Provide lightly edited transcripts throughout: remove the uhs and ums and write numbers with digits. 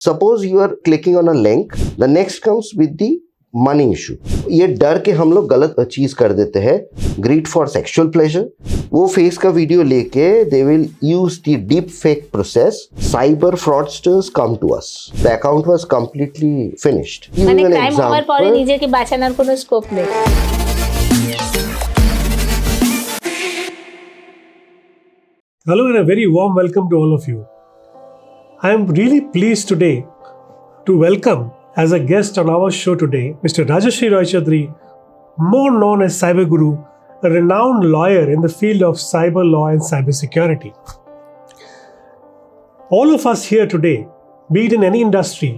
Suppose you are clicking on a link, the next comes with the money issue. ये डर के हम लोग गलत चीज कर देते हैं. Greed for sexual pleasure. वो फेस का वीडियो लेके they will use the deep fake process. Cyber fraudsters come to us. The account was completely finished. মানে ক্রাইম হওয়ার পরে নিজেকে বাঁচানোর কোনো স্কোপ নেই. Hello and a very warm welcome to all of you. I am really pleased today to welcome as a guest on our show today Mr. Rajeshi Roy Choudhury, more known as Cyber Guru, a renowned lawyer in the field of cyber law and cybersecurity. All of us here today, be it in any industry,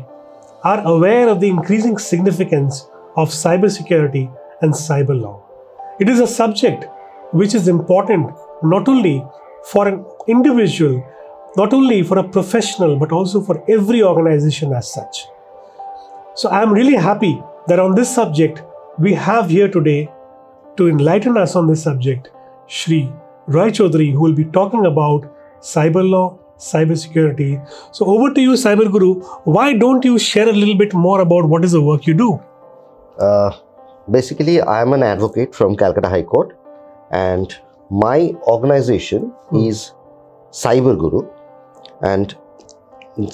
are aware of the increasing significance of cybersecurity and cyber law. It is a subject which is important not only for an individual, not only for a professional, but also for every organization as such. So I am really happy that on this subject, we have here today to enlighten us on this subject, Shri Roy Choudhury, who will be talking about cyber law, cybersecurity. So over to you, Cyber Guru. Why don't you share a little bit more about what is the work you do? Basically, I am an advocate from Calcutta High Court, and my organization is Cyber Guru. And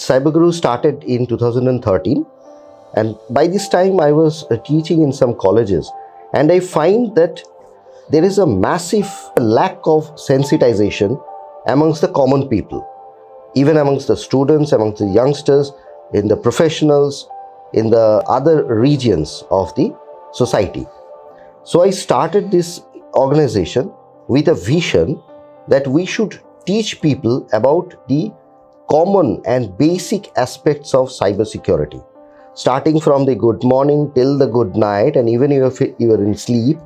Cyber Guru started in 2013, and by this time I was teaching in some colleges, and I find that there is a massive lack of sensitization amongst the common people, even amongst the students, amongst the youngsters, in the professionals, in the other regions of the society. So I started this organization with a vision that we should teach people about the common and basic aspects of cybersecurity, starting from the good morning till the good night, and even if you are in sleep.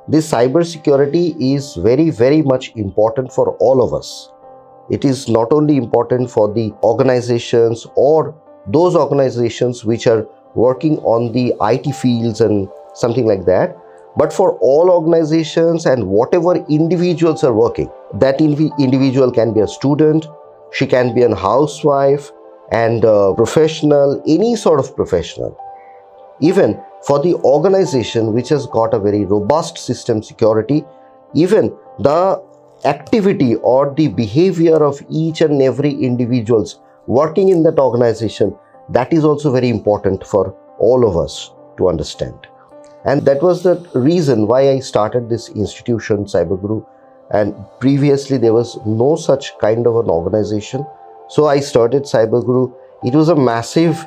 This cybersecurity is very, very much important for all of us. It is not only important for the organizations or those organizations which are working on the IT fields and something like that, but for all organizations and whatever individuals are working. That individual can be a student, she can be a housewife and a professional, any sort of professional. Even for the organization which has got a very robust system security, even the activity or the behavior of each and every individuals working in that organization, that is also very important for all of us to understand. And that was the reason why I started this institution, Cyber Guru. And previously there was no such kind of an organization. So I started Cyber Guru. It was a massive,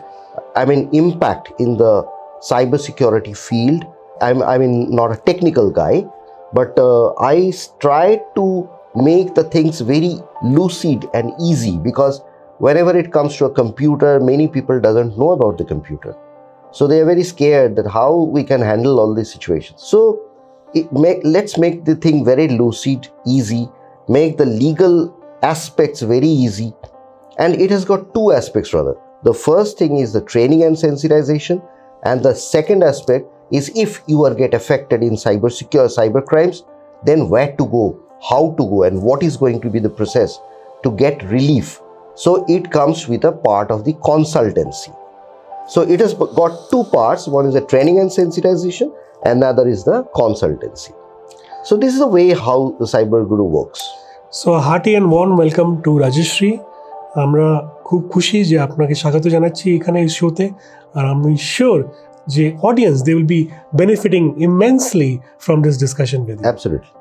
impact in the cybersecurity field. I'm not a technical guy, but I tried to make the things very lucid and easy, because whenever it comes to a computer, many people doesn't know about the computer. So they are very scared that how we can handle all these situations. So let's make the thing very lucid, easy, make the legal aspects very easy. And it has got two aspects rather. The first thing is the training and sensitization, and the second aspect is if you get affected in cyber crimes, then where to go, how to go, and what is going to be the process to get relief. So it comes with a part of the consultancy. So it has got two parts. One is the training and sensitization, and the other is the consultancy. So this is the way how the Cyber Guru works. So a hearty and warm welcome to Rajarshi. আমরা খুব খুশি যে আপনাকে স্বাগত জানাচ্ছি এখানে এই শোতে, আর আমি শিওর যে audience they will be benefiting immensely from this discussion with you. Absolutely.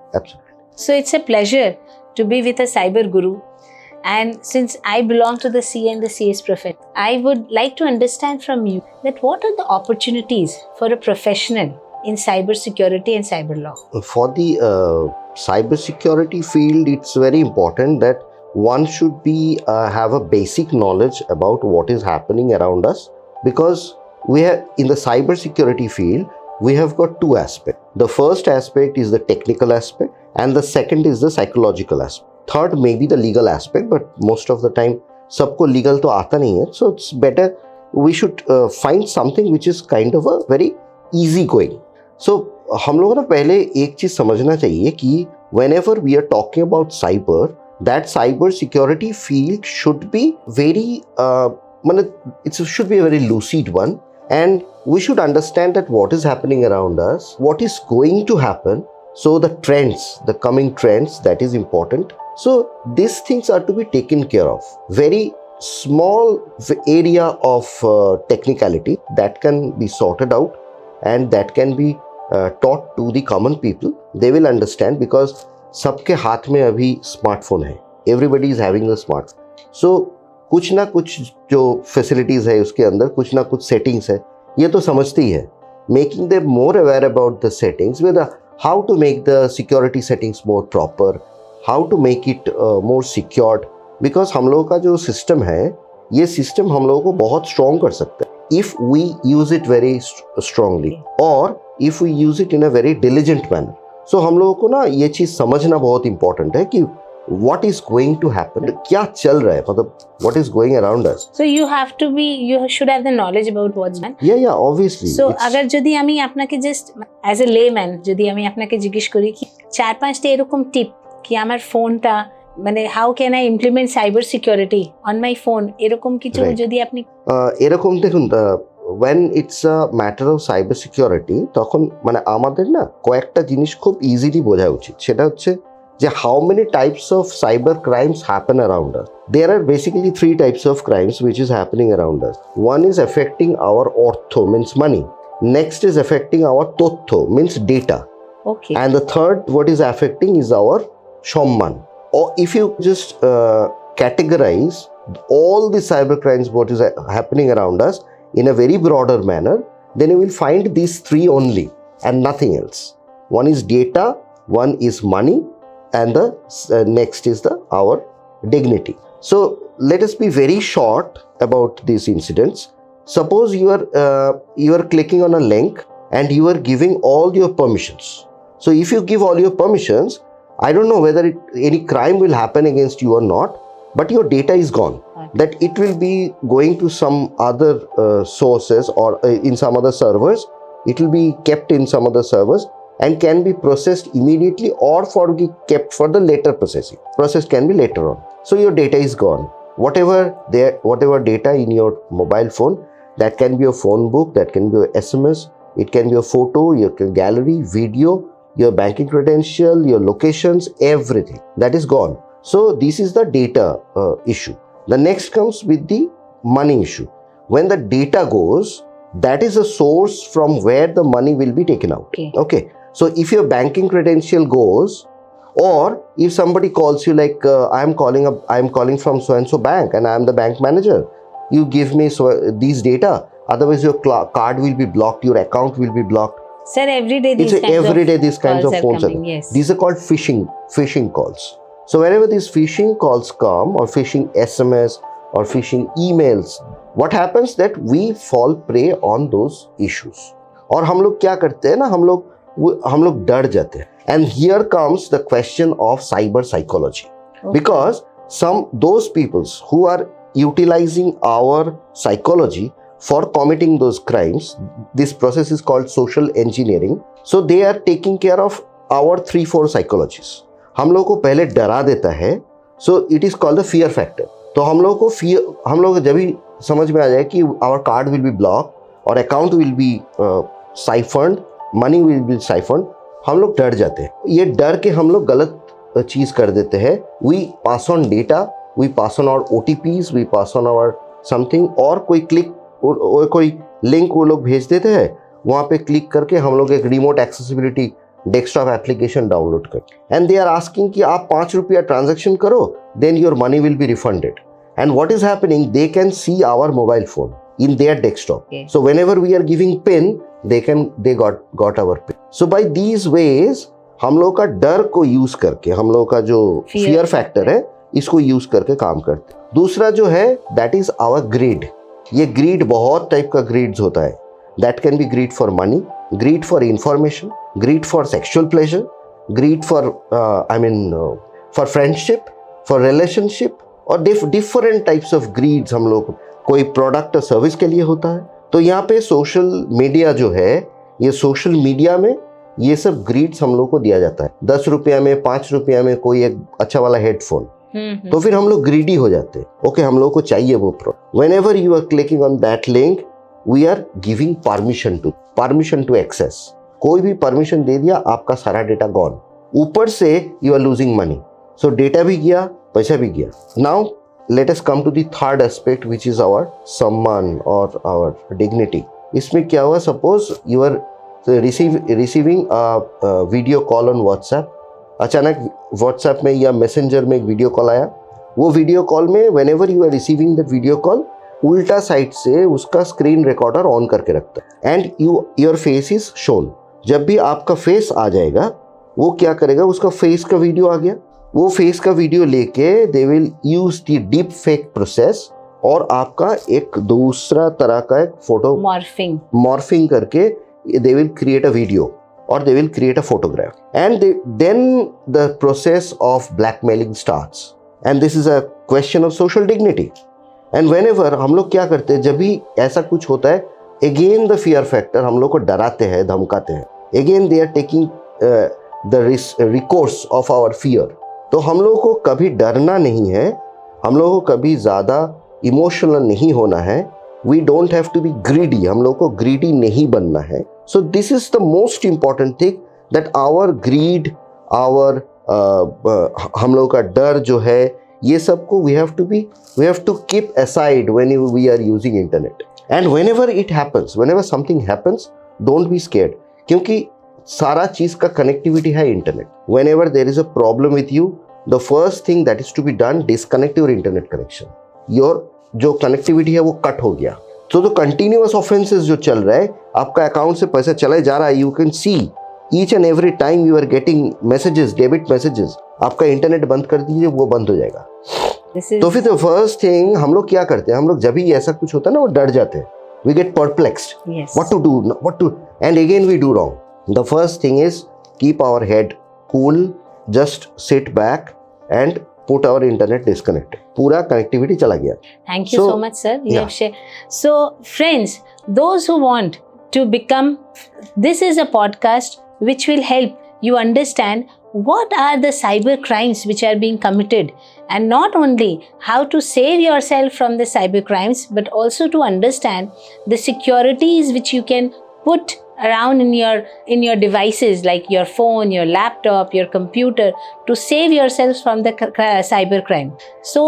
So it's a pleasure to be with a Cyber Guru. And since I belong to the C and the CS profession, I would like to understand from you that what are the opportunities for a professional in cybersecurity and cyber law? For the cybersecurity field, it's very important that one should have a basic knowledge about what is happening around us, because we have in the cybersecurity field we have got two aspects. The first aspect is the technical aspect, and the second is the psychological aspect. Third may be the legal aspect, but most of the time सबको legal तो आता नहीं है. So it's better we should find something which is kind of a very easy going. So हम लोगों को पहले एक चीज समझना चाहिए कि whenever we are talking about cyber, that cyber security field should be very it should be a very lucid one, and we should understand that what is happening around us, what is going to happen. So the trends, the coming trends, that is important. So these things are to be taken care of. Very small area of technicality that can be sorted out, and that can be taught to the common people. They will understand, because सबके हाथ में अभी smartphone है. Everybody is having a smartphone. So कुछ ना कुछ जो facilities है उसके अंदर कुछ ना कुछ सेटिंग्स है, ये तो समझती ही है. Making them more aware about the settings, with how to make the security settings more proper, how to make it more secured. Because हम लोगों का जो सिस्टम है, ये सिस्टम हम लोगों को बहुत स्ट्रॉन्ग कर सकता है if we use it very strongly, or if we use it in a very diligent manner. So हम लोगों को ना ये चीज़ समझना बहुत important है कि what is going to happen, क्या चल रहा है, मतलब what is going around us. So you should have the knowledge about what's done. Yeah, obviously. So अगर যদি আমি আপনাকে just as a layman যদি আমি আপনাকে জিজ্ঞেস করি কি 4-5টা এরকম টিপ কি আমার ফোনটা মানে how can I implement cyber security on my phone, এরকম কিছু যদি আপনি এরকম দেখুন, when it's a matter of cyber security, তখন মানে আমাদের না কয়েকটা জিনিস খুব ইজিলি বোঝা উচিত. সেটা হচ্ছে যে how many types of cyber crimes happen around us. There are basically 3 types of crimes which is happening around us. One is affecting our ortho, means money. Next is affecting our totho, means data. Okay. And the third, what is affecting is our সম্মান. Or if you just categorize all the cyber crimes what is happening around us in a very broader manner, then you will find these 3 only and nothing else. One is data, one is money, and the next is our dignity. So let us be very short about these incidents. Suppose you are clicking on a link and you are giving all your permissions. So if you give all your permissions, I don't know whether any crime will happen against you or not, but your data is gone. That it will be going to some other sources, or in some other servers. It will be kept in some other servers and can be processed immediately, or kept for the later processing. Process can be later on. So your data is gone. Whatever data in your mobile phone, that can be a phone book, that can be a SMS, it can be a photo, your gallery, video, your banking credential, your locations, everything that is gone. So this is the data issue. The next comes with the money issue. When the data goes, that is a source from where the money will be taken out. Okay. So if your banking credential goes, or if somebody calls you like I am calling from so and so bank and I am the bank manager, you give me these data, otherwise your card will be blocked, your account will be blocked. Sir, every day these kinds of phones are coming. Yes. These are called phishing calls. So whenever these phishing calls come, or phishing SMS or phishing emails, what happens that we fall prey on those issues. और हम लोग क्या करते हैं ना, हम लोग डर जाते हैं. And here comes the question of cyber psychology. Okay. Because those peoples who are utilizing our psychology for committing those crimes, this process is called social engineering. So they are taking care of our 3-4 psychologies. हम लोगों को पहले डरा देता है. So it is called the fear factor. तो हम लोगों को जब भी समझ में आ जाए कि our card will be blocked or account will be siphoned, money will be siphoned, हम लोग डर जाते हैं. ये डर के हम लोग गलत चीज़ कर देते हैं. We pass on data, we pass on our OTPs, we pass on our something, और कोई क्लिक और कोई लिंक वो लोग भेज देते हैं, वहाँ पे क्लिक करके हम लोग एक remote accessibility desktop application download कर, एंड दे आर आस्किंग कि आप ₹5 ट्रांजैक्शन करो, then your money will be refunded. And what is happening, they can see our mobile phone in their desktop. So whenever we are giving PIN, they got our PIN. So by these ways, हम लोग का डर को use करके, हम लोग का जो फियर फैक्टर है, इसको यूज करके काम करते. दूसरा जो है, दैट इज आवर ग्रीड. ये ग्रीड बहुत टाइप का ग्रीड्स होता है. That can be greed for money, greed for information, greed for sexual pleasure, greed for for friendship, for relationship, और डिफरेंट टाइप्स ऑफ ग्रीड्स हम लोग कोई प्रोडक्ट और सर्विस के लिए होता है. तो यहाँ पे सोशल मीडिया जो है, ये सोशल मीडिया में ये सब ग्रीड्स हम लोग को दिया जाता है. ₹10 में, ₹5 में कोई एक अच्छा वाला हेडफोन, तो फिर हम लोग ग्रीडी हो जाते हैं. ओके, हम लोग को चाहिए वो product. Whenever you are clicking on that link, we are giving permission to access. कोई भी परमिशन दे दिया, आपका सारा डेटा गॉन. ऊपर से you are losing money. So data भी गया, पैसा भी गया. Now let us come to the third aspect which is our सम्मान और आवर डिग्निटी. इसमें क्या हुआ, suppose you are receiving video call on WhatsApp. अचानक व्हाट्सएप में या मैसेंजर में एक वीडियो कॉल आया. वो वीडियो कॉल में whenever you are receiving that video call, उल्टा साइड से उसका स्क्रीन रिकॉर्डर ऑन करके रखता है and your face is shown. जब भी आपका फेस आ जाएगा, वो क्या करेगा, उसका फेस का वीडियो आ गया, वो फेस का वीडियो लेके they will use the deep fake process और आपका एक दूसरा तरह का एक फोटो मॉर्फिंग करके they will create a video or they will create a photograph, and then the process of blackmailing starts, and this is a question of social dignity. And whenever हम लोग क्या करते हैं, जब भी ऐसा कुछ होता है, again the fear factor, हम लोग को डराते हैं, धमकाते हैं. Again they are taking the recourse of our fear. तो हम लोग को कभी डरना नहीं है, हम लोग को कभी ज़्यादा इमोशनल नहीं होना है. We don't have to be greedy. हम लोग को greedy नहीं बनना है. So this is the most important thing, that our greed, our हम लोग का डर जो है, ये सब को we have to keep aside when we are using internet. And whenever it happens, whenever something happens, don't be scared. क्योंकि सारा चीज का connectivity है internet. Whenever there is a problem with you, the first thing that is to be done, disconnect your internet connection. Your जो connectivity है वो cut हो गया. तो कंटिन्यूअस ऑफेंसेस जो चल रहा है, आपका अकाउंट से पैसा चला जा रहा है, you can see each and every time you are getting messages, debit messages. आपका इंटरनेट बंद कर दीजिए, वो बंद हो जाएगा. तो फिर फर्स्ट थिंग हम लोग क्या करते हैं, हम लोग जब भी ऐसा कुछ होता है ना, वो डर जाते हैं. We get perplexed, what to do, and again we do wrong. The first thing is keep our head cool, just sit back and put our internet disconnected. पूरा connectivity चला गया. Thank you so much, sir. You have shared. So, friends, those who want to become, this is a podcast which will help you understand what are the cyber crimes which are being committed, and not only how to save yourself from the cyber crimes, but also to understand the securities which you can put around in your devices like your phone, your laptop, your computer, to save yourselves from the cyber crime. So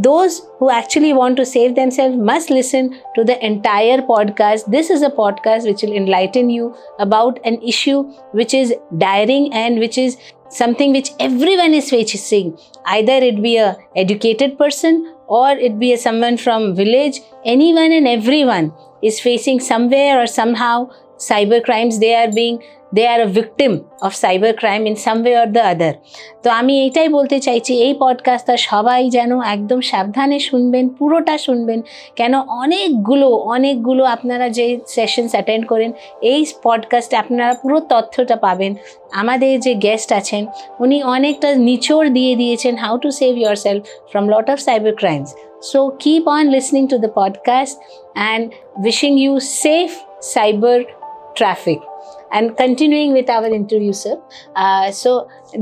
those who actually want to save themselves must listen to the entire podcast. This is a podcast which will enlighten you about an issue which is daring and which is something which everyone is facing. Either it be a educated person or it be someone from village, anyone and everyone is facing somewhere or somehow cyber crimes. They are a victim of cyber crime in some way or the other. তো আমি এইটাই বলতে চাইছি, এই পডকাস্টটা সবাই যেন একদম সাবধানে শুনবেন, পুরোটা শুনবেন. কেন অনেকগুলো আপনারা যে সেশনস অ্যাটেন্ড করেন, এই পডকাস্টে আপনারা পুরো তথ্যটা পাবেন. আমাদের যে গেস্ট আছেন, উনি অনেকটা নিচোড় দিয়ে দিয়েছেন how to save your self from lot of cyber crimes. So keep on listening to the podcast and wishing you safe cyber traffic. And continuing with our interview, sir. So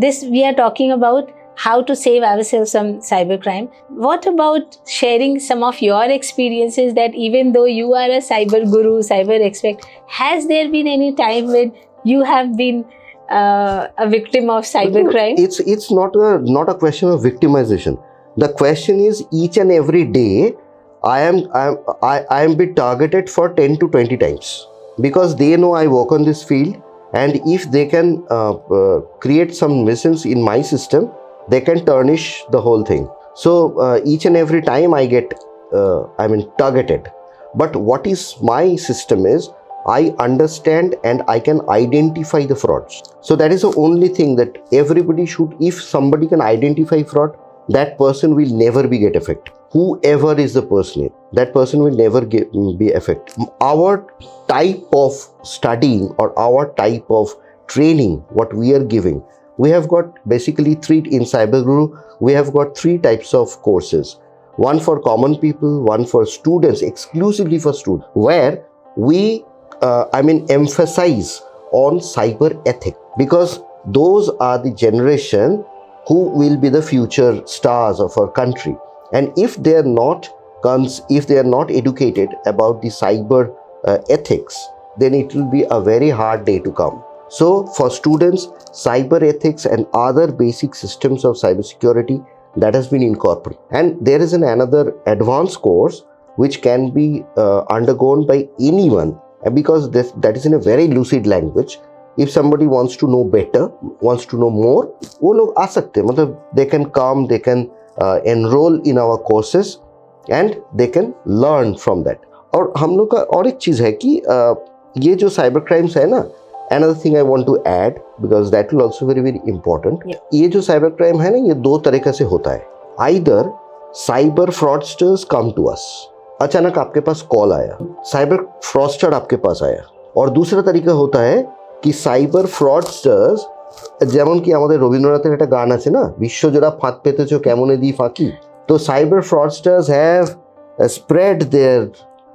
this we are talking about how to save ourselves from cybercrime. What about sharing some of your experiences, that even though you are a cyber guru, cyber expert, has there been any time when you have been a victim of cybercrime? It's not a question of victimization. The question is, each and every day I am been targeted for 10 to 20 times. Because they know I work on this field, and if they can create some nuisance in my system, they can tarnish the whole thing. So each and every time I get targeted. But what is my system is, I understand and I can identify the frauds. So that is the only thing that everybody should, if somebody can identify fraud, that person will never get affected. Whoever is the person, that person will never be affected. Our type of studying or our type of training, what we are giving, we have got basically in Cyber Guru, we have got 3 types of courses. One for common people, one for students, exclusively for students, where we emphasize on cyber ethics, because those are the generation who will be the future stars of our country. And if they are not educated about the cyber ethics, then it will be a very hard day to come. So for students, cyber ethics and other basic systems of cybersecurity, that has been incorporated. And there is another advanced course which can be undergone by anyone, because that is in a very lucid language. If somebody wants to know better, wants to know more, वो लोग आ सकते हैं, मतलब they can come, they can enroll in our courses and they can learn from that. और हम लोग का और एक चीज़ है कि ये जो साइबर क्राइम्स है ना, another thing I want to add, because that will also very very important. ये जो साइबर क्राइम है ना, ये दो तरीके से होता है. Either cyber fraudsters come to us, अचानक आपके पास कॉल आया, साइबर फ्रॉडस्टर आपके पास आया. और दूसरा तरीका होता है कि সাইবার ফ্রডস্টার্স, যেমন কি আমাদের রবীন্দ্রনাথের একটা গান আছে না, বিশ্বজোড়া ফাঁদ পেতেছো কেমনে দি ফাঁকি. তো cyber fraudsters have spread their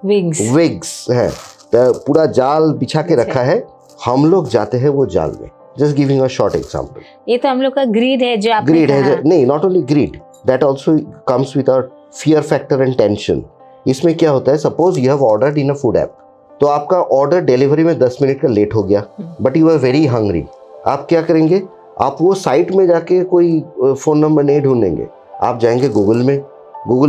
wings है, तो पूरा जाल बिछा के रखा है, हम लोग जाते हैं वो जाल में. Just giving a short example. ये तो हम लोग का ग्रीड है जो आपने ग्रीड है, नहीं not only greed, that also comes with our fear factor and tension. इसमें क्या होता है, suppose you have ordered in a food app, तो आपका ऑर्डर डिलीवरी में 10 मिनट का लेट हो गया, but you are very hungry. आप क्या करेंगे, आप वो साइट में जाके कोई फ़ोन नंबर नहीं ढूंढेंगे, आप जाएंगे गूगल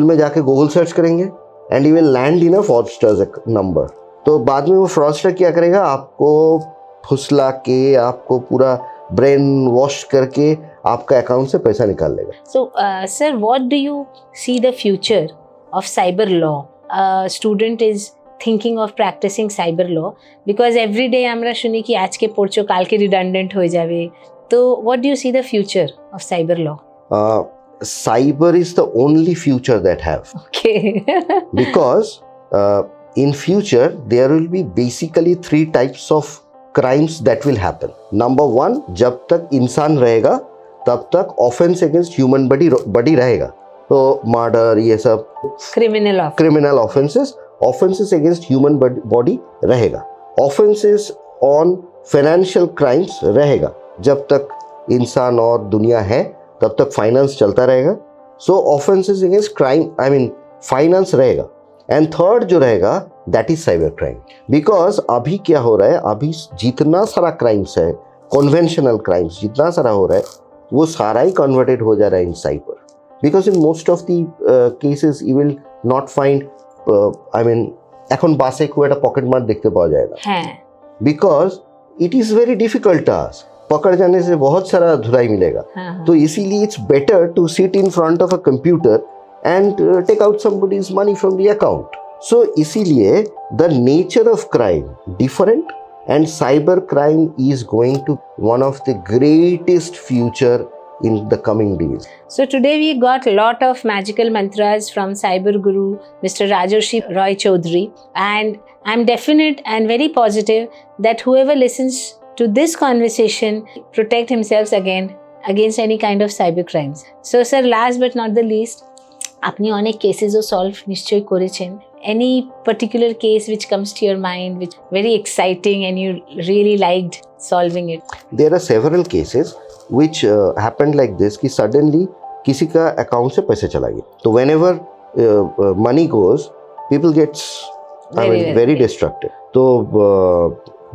में जाके गूगल सर्च करेंगे and you will land in a fraudsters number. तो बाद में वो फ्रॉडस्टर क्या करेगा, आपको फुसला के, आपको पूरा ब्रेन वॉश करके आपका अकाउंट से पैसा निकाल लेगा. So sir, what do you see the future of cyber law? Student is thinking of practicing cyber law, because every day আমরা শুনি কি আজকে পড়ছো কালকে redundant হয়ে যাবে. তো what do you see the future of cyber law? Cyber is the only future that have. Okay. Because in future there will be basically 3 types of crimes that will happen. Number 1, जब तक इंसान रहेगा तब तक offense against human body रहेगा. तो murder, ये सब criminal offenses against human body रहेगा. offenses on financial crimes रहेगा. जब तक इंसान और दुनिया है तब तक फाइनेंस चलता रहेगा. so offenses against crime, I mean finance रहेगा. एंड थर्ड जो रहेगा that is cyber crime. Because अभी क्या हो रहा है, अभी जितना सारा क्राइम्स है, कन्वेंशनल क्राइम्स जितना सारा हो रहा है, वो सारा ही कन्वर्टेड हो जा रहा है in cyber. Because in most of the cases you will not find, I mean এখন বাসে খুব একটা পকেট মার দেখতে পাওয়া যায় না, because it is very difficult task. पकड़ जाने से बहुत सारा धुलाई मिलेगा. तो इसीलिए it's better to sit in front of a computer and take out somebody's money from the account. So इसीलिए the nature of crime different, and cyber crime is going to one of the greatest future in the coming days. So today we got a lot of magical mantras from cyber guru Mr. Rajeshi Roy Choudhury, and I'm definite and very positive that whoever listens to this conversation protect himself against any kind of cyber crimes. So sir, last but not the least, আপনি অনেক কেসেসও solve নিশ্চয়ই করেছেন. Any particular case which comes to your mind which very exciting and you really liked solving it? There are several cases which happened like this कि suddenly किसी का account से पैसे चला गया. तो whenever money goes, people gets very distracted. तो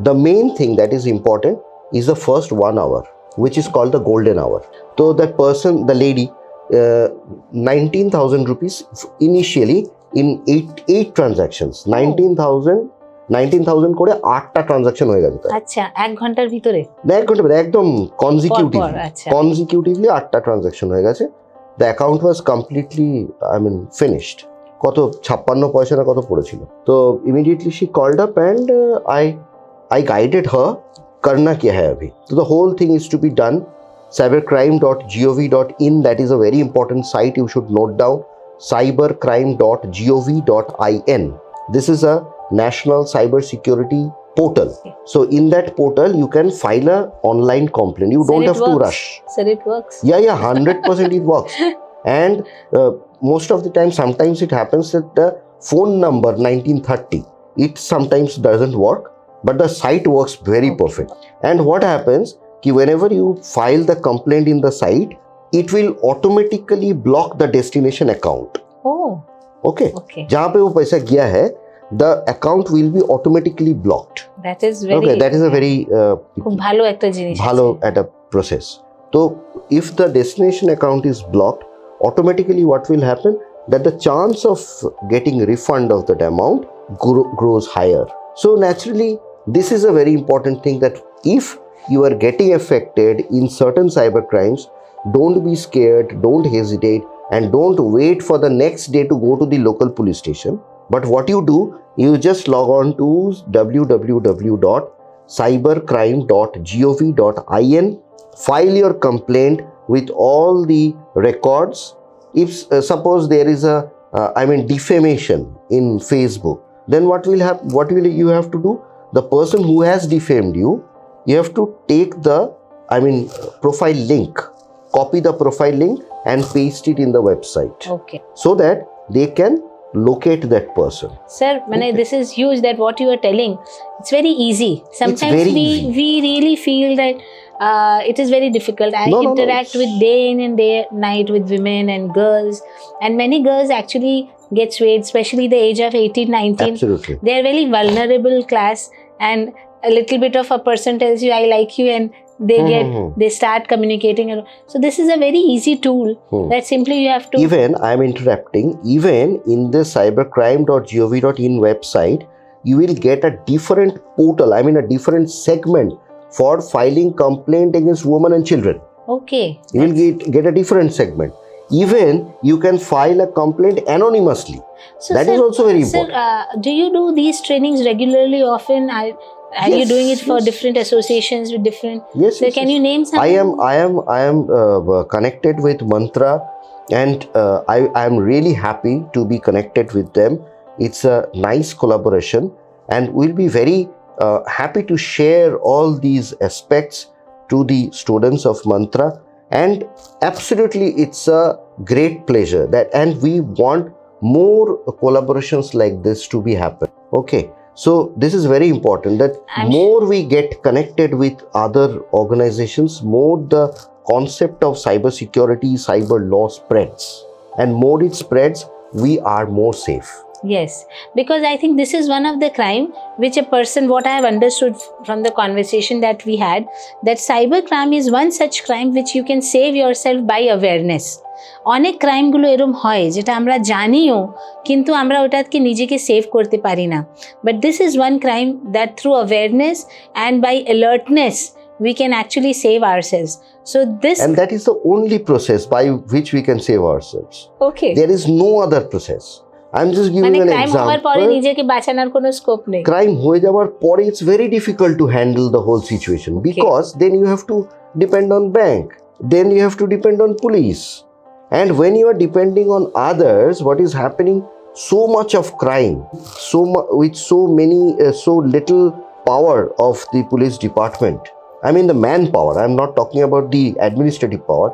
the main thing that is important is the first 1 hour, which is called the golden hour. So that person, the lady, 19,000 rupees initially in 8 transactions. 19,000 করে 8টা transaction হয়ে গেছে. আচ্ছা, 1 ঘন্টার ভিতরে? না, 1 ঘন্টার ভিতরে একদম কনজিকিউটিভলি 8টা ট্রানজাকশন হয়ে গেছে. The account was completely, I mean finished. কত 56 পয়সা না কত পড়েছিল. তো immediately she called up and I guided her करना क्या है अभी. So the whole thing is to be done. cybercrime.gov.in, that is a very important site you should note down. cybercrime.gov.in. This is a national cybersecurity portal. So in that portal you can file a online complaint. You don't have to rush. Sir, it works. Yeah, 100% it works. And most of the time, sometimes it happens that the phone number 1930, it sometimes doesn't work, but the site works very perfect. And what happens कि whenever you file the complaint in the site, it will automatically block the destination account. Oh, Okay. okay. जहाँ पे वो पैसा गया है, the account will be automatically blocked. That is very. Okay, that is a very খুব ভালো একটা জিনিস ভালো আছে। একটা process. So if the destination account is blocked, automatically what will happen, that the chance of getting refund of that amount grows higher. So naturally, this is a very important thing, that if you are getting affected in certain cyber crimes, don't be scared, don't hesitate, and don't wait for the next day to go to the local police station. But what you do, you just log on to www.cybercrime.gov.in, file your complaint with all the records. If suppose there is a defamation in Facebook, then what will you have to do? The person who has defamed you have to take the profile link, copy the profile link and paste it in the website, Okay. so that they can locate that person. Sir, this is huge, that what you are telling, it's very easy. Sometimes very we easy. we really feel that it is very difficult. I No, interact with day in and day night with women and girls, and many girls actually get swayed, especially the age of 18, 19. Absolutely. They are very vulnerable class, and a little bit of a person tells you I like you, and they start communicating. So this is a very easy tool that simply you have to. Even I'm interrupting, even in the cybercrime.gov.in website, you will get a different portal, a different segment for filing complaint against women and children. Okay. You will get a different segment. Even you can file a complaint anonymously. So, That sir, is also very important. Sir, do you do these trainings regularly, often? Are you Yes, doing it for yes. different associations with different? Yes, So yes, can yes. you name some? I am connected with Mantra, and I am really happy to be connected with them. It's a nice collaboration, and we'll be very happy to share all these aspects to the students of Mantra. And absolutely, it's a great pleasure and we want more collaborations like this to be happen. Okay. So this is very important, that more we get connected with other organizations, more the concept of cybersecurity, cyber law spreads, and more it spreads, we are more safe. Yes, because I think this is one of the crime which a person, what I have understood from the conversation that we had, that cyber crime is one such crime which you can save yourself by awareness. অনেক ক্রাইমগুলো এরম হয় যেটা আমরা জানিও, কিন্তু আমরা ওটাকে নিজেকে সেভ করতে পারি না। But this is one crime that through awareness and by alertness we can actually save ourselves. So this, and that is the only process by which we can save ourselves. Okay. There is no other process. I'm just giving an crime হওয়ার পরে example. নিজেকে বাঁচানোর কোনো scope নেই। Crime হয়ে যাওয়ার পরে it's very difficult to handle the whole situation, because then you have to depend on bank, then you have to depend on police, and when you are depending on others, what is happening? So much of crime, with so little power of the police department. The manpower. I'm not talking about the administrative power.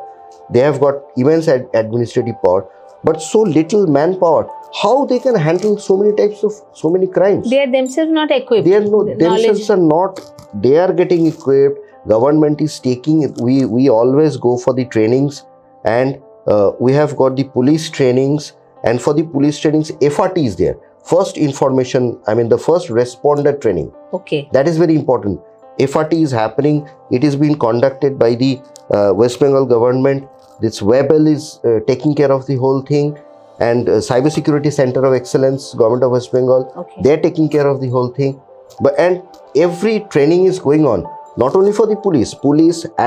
They have got immense administrative power, but so little manpower. How they can handle so many types of so many crimes? They are themselves not equipped. Themselves are not. They are getting equipped. Government is taking it. We always go for the trainings, and we have got the police trainings, and for the police trainings, FRT is there. First information. The first responder training. Okay. That is very important. FRT is happening. It is being conducted by the West Bengal government. This WEBL is taking care of the whole thing, and Cybersecurity Center of Excellence, Government of West Bengal, they're taking care of the whole thing. And every training is going on, not only for the police,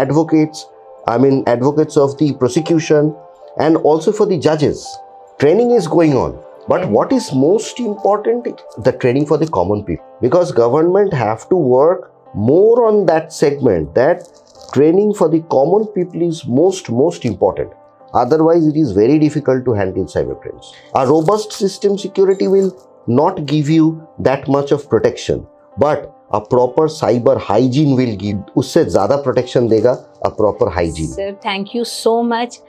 advocates, advocates of the prosecution, and also for the judges. Training is going on. But what is most important, the training for the common people, because government have to work more on that segment, that training for the common people is most important. Otherwise, it is very difficult to handle cyber crimes. A robust system security will not give you that much of protection, but a proper cyber hygiene will give, usse zyada protection dega a proper hygiene. Sir, thank you so much.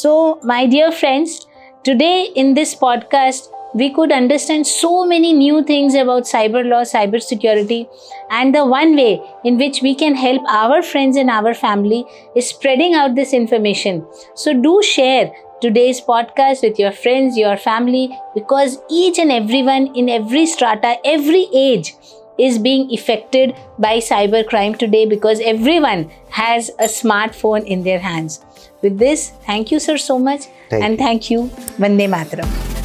So, my dear friends, today in this podcast, we could understand so many new things about cyber law, cyber security, and the one way in which we can help our friends and our family is spreading out this information. So do share today's podcast with your friends, your family, because each and everyone in every strata, every age is being affected by cyber crime today, because everyone has a smartphone in their hands. With this, thank you, sir, so much. Thank you. Thank you. Vande Mataram.